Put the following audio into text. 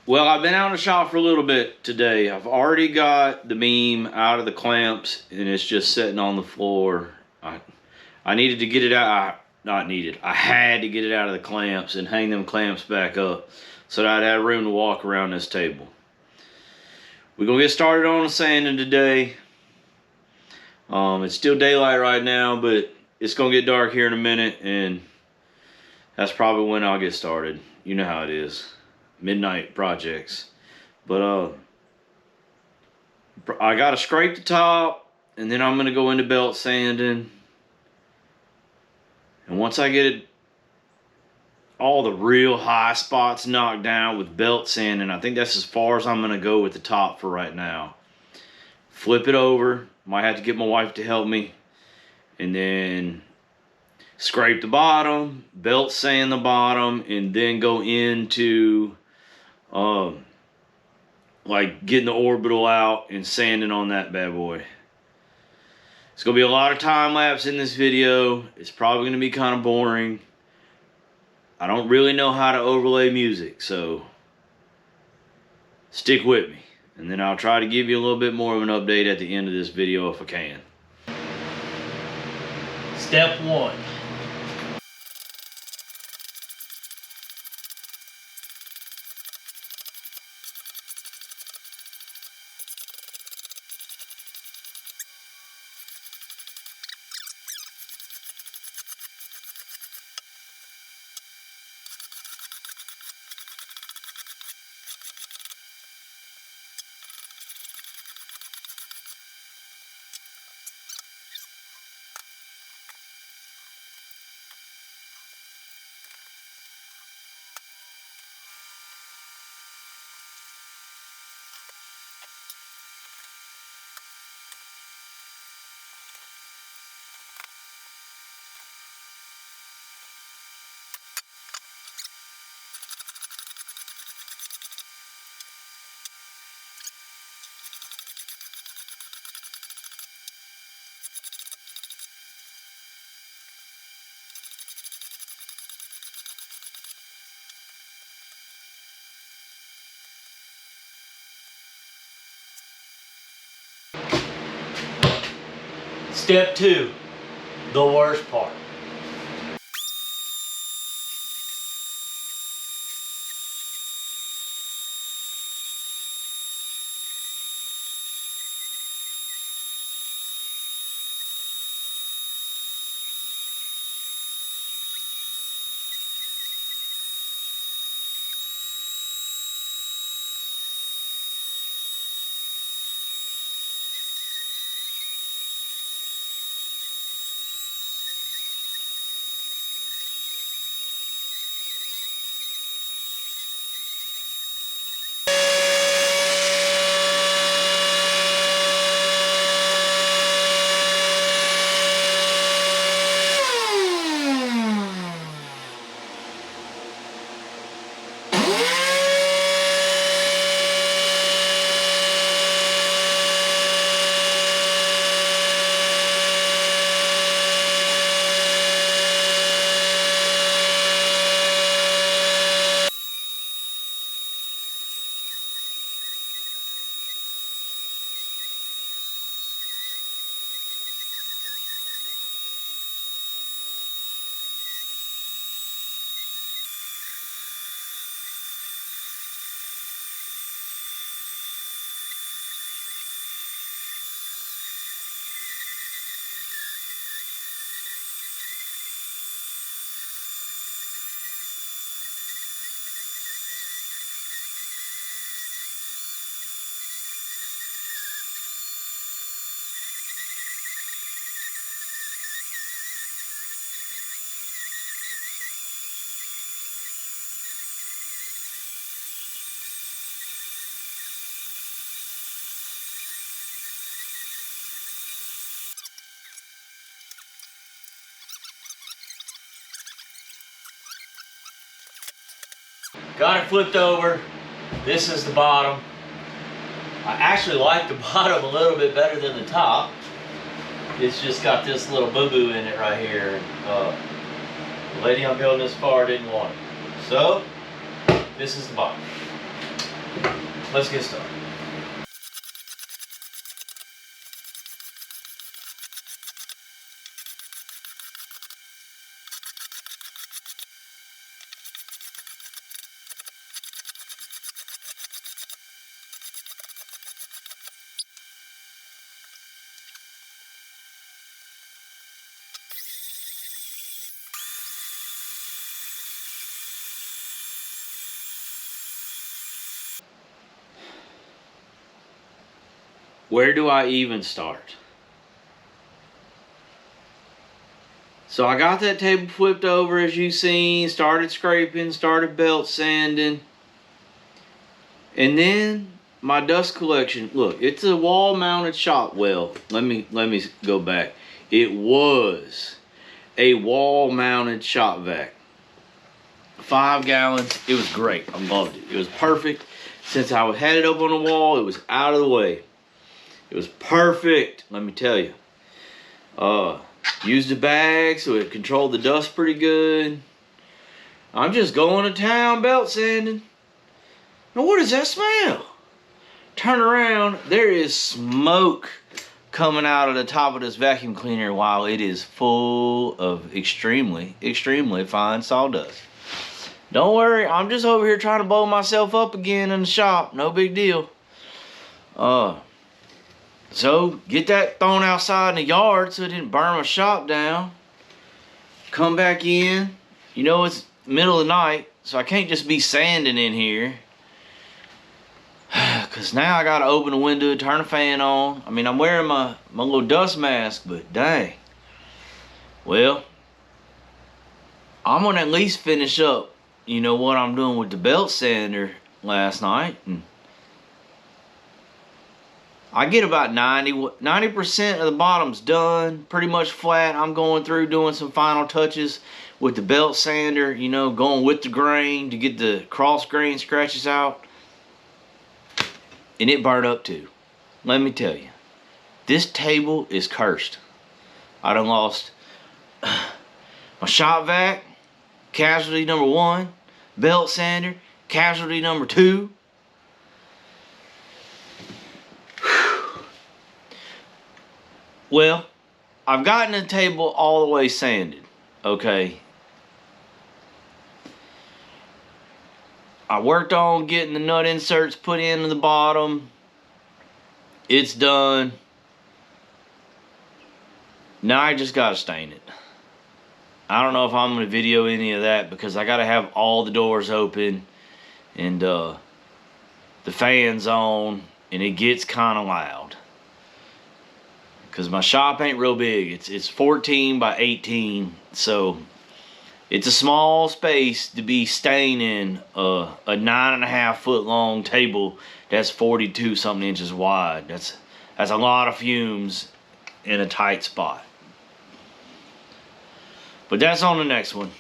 Well, I've been out in the shop for a little bit today. I've already got the beam out of the clamps and it's just sitting on the floor. I needed to get it out. Not needed. I had to get it out of the clamps and hang them clamps back up so that I'd have room to walk around this table. We're going to get started on the sanding today. It's still daylight right now, but it's going to get dark here in a minute, and that's probably when I'll get started. You know how it is. Midnight projects. But I gotta scrape the top, and then I'm gonna go into belt sanding. And once I get all the real high spots knocked down with belt sanding, I think that's as far as I'm gonna go with the top for right now. Flip it over. Might have to get my wife to help me, and then scrape the bottom, belt sand the bottom, and then go into like getting the orbital out and sanding on that bad boy. It's gonna be a lot of time lapse in this video. It's probably gonna be kind of boring. I don't really know how to overlay music, so stick with me, and then I'll try to give you a little bit more of an update at the end of this video if I can. Step 1. Step 2, the worst part. Got it flipped over. This is the bottom. I actually like the bottom a little bit better than the top. It's just got this little boo-boo in it right here. The lady I'm building this for didn't want it. So, this is the bottom. let's get started. Where do I even start? So I got that table flipped over, as you seen, started scraping, started belt sanding. And then my dust collection, look, it's a wall mounted shop well. Let me go back. It was a wall mounted shop vac. 5 gallons. It was great. I loved it. It was perfect. Since I had it up on the wall, it was out of the way. It was perfect, let me tell you. Used the bag so it controlled the dust pretty good. I'm just going to town belt sanding. Now what does that smell? Turn around, there is smoke coming out of the top of this vacuum cleaner while it is full of extremely, extremely fine sawdust. Don't worry, I'm just over here trying to blow myself up again in the shop. No big deal. So, get that thrown outside in the yard so it didn't burn my shop down. Come back in. You know it's middle of the night, so I can't just be sanding in here. Because now I got to open the window, turn the fan on. I mean, I'm wearing my little dust mask, but dang. Well, I'm going to at least finish up, you know, what I'm doing with the belt sander last night. And I get about 90% of the bottom's done, pretty much flat. I'm going through doing some final touches with the belt sander, you know, going with the grain to get the cross grain scratches out. And it burned up too. Let me tell you, this table is cursed. I done lost my shop vac, casualty number 1, belt sander, casualty number 2. Well, I've gotten the table all the way sanded, okay? I worked on getting the nut inserts put into the bottom. It's done. Now I just gotta stain it. I don't know if I'm gonna video any of that because I gotta have all the doors open and the fans on, and it gets kind of loud. Because my shop ain't real big. It's 14 by 18, so it's a small space to be staining a 9.5 foot long table that's 42 something inches wide. That's a lot of fumes in a tight spot. But that's on the next one.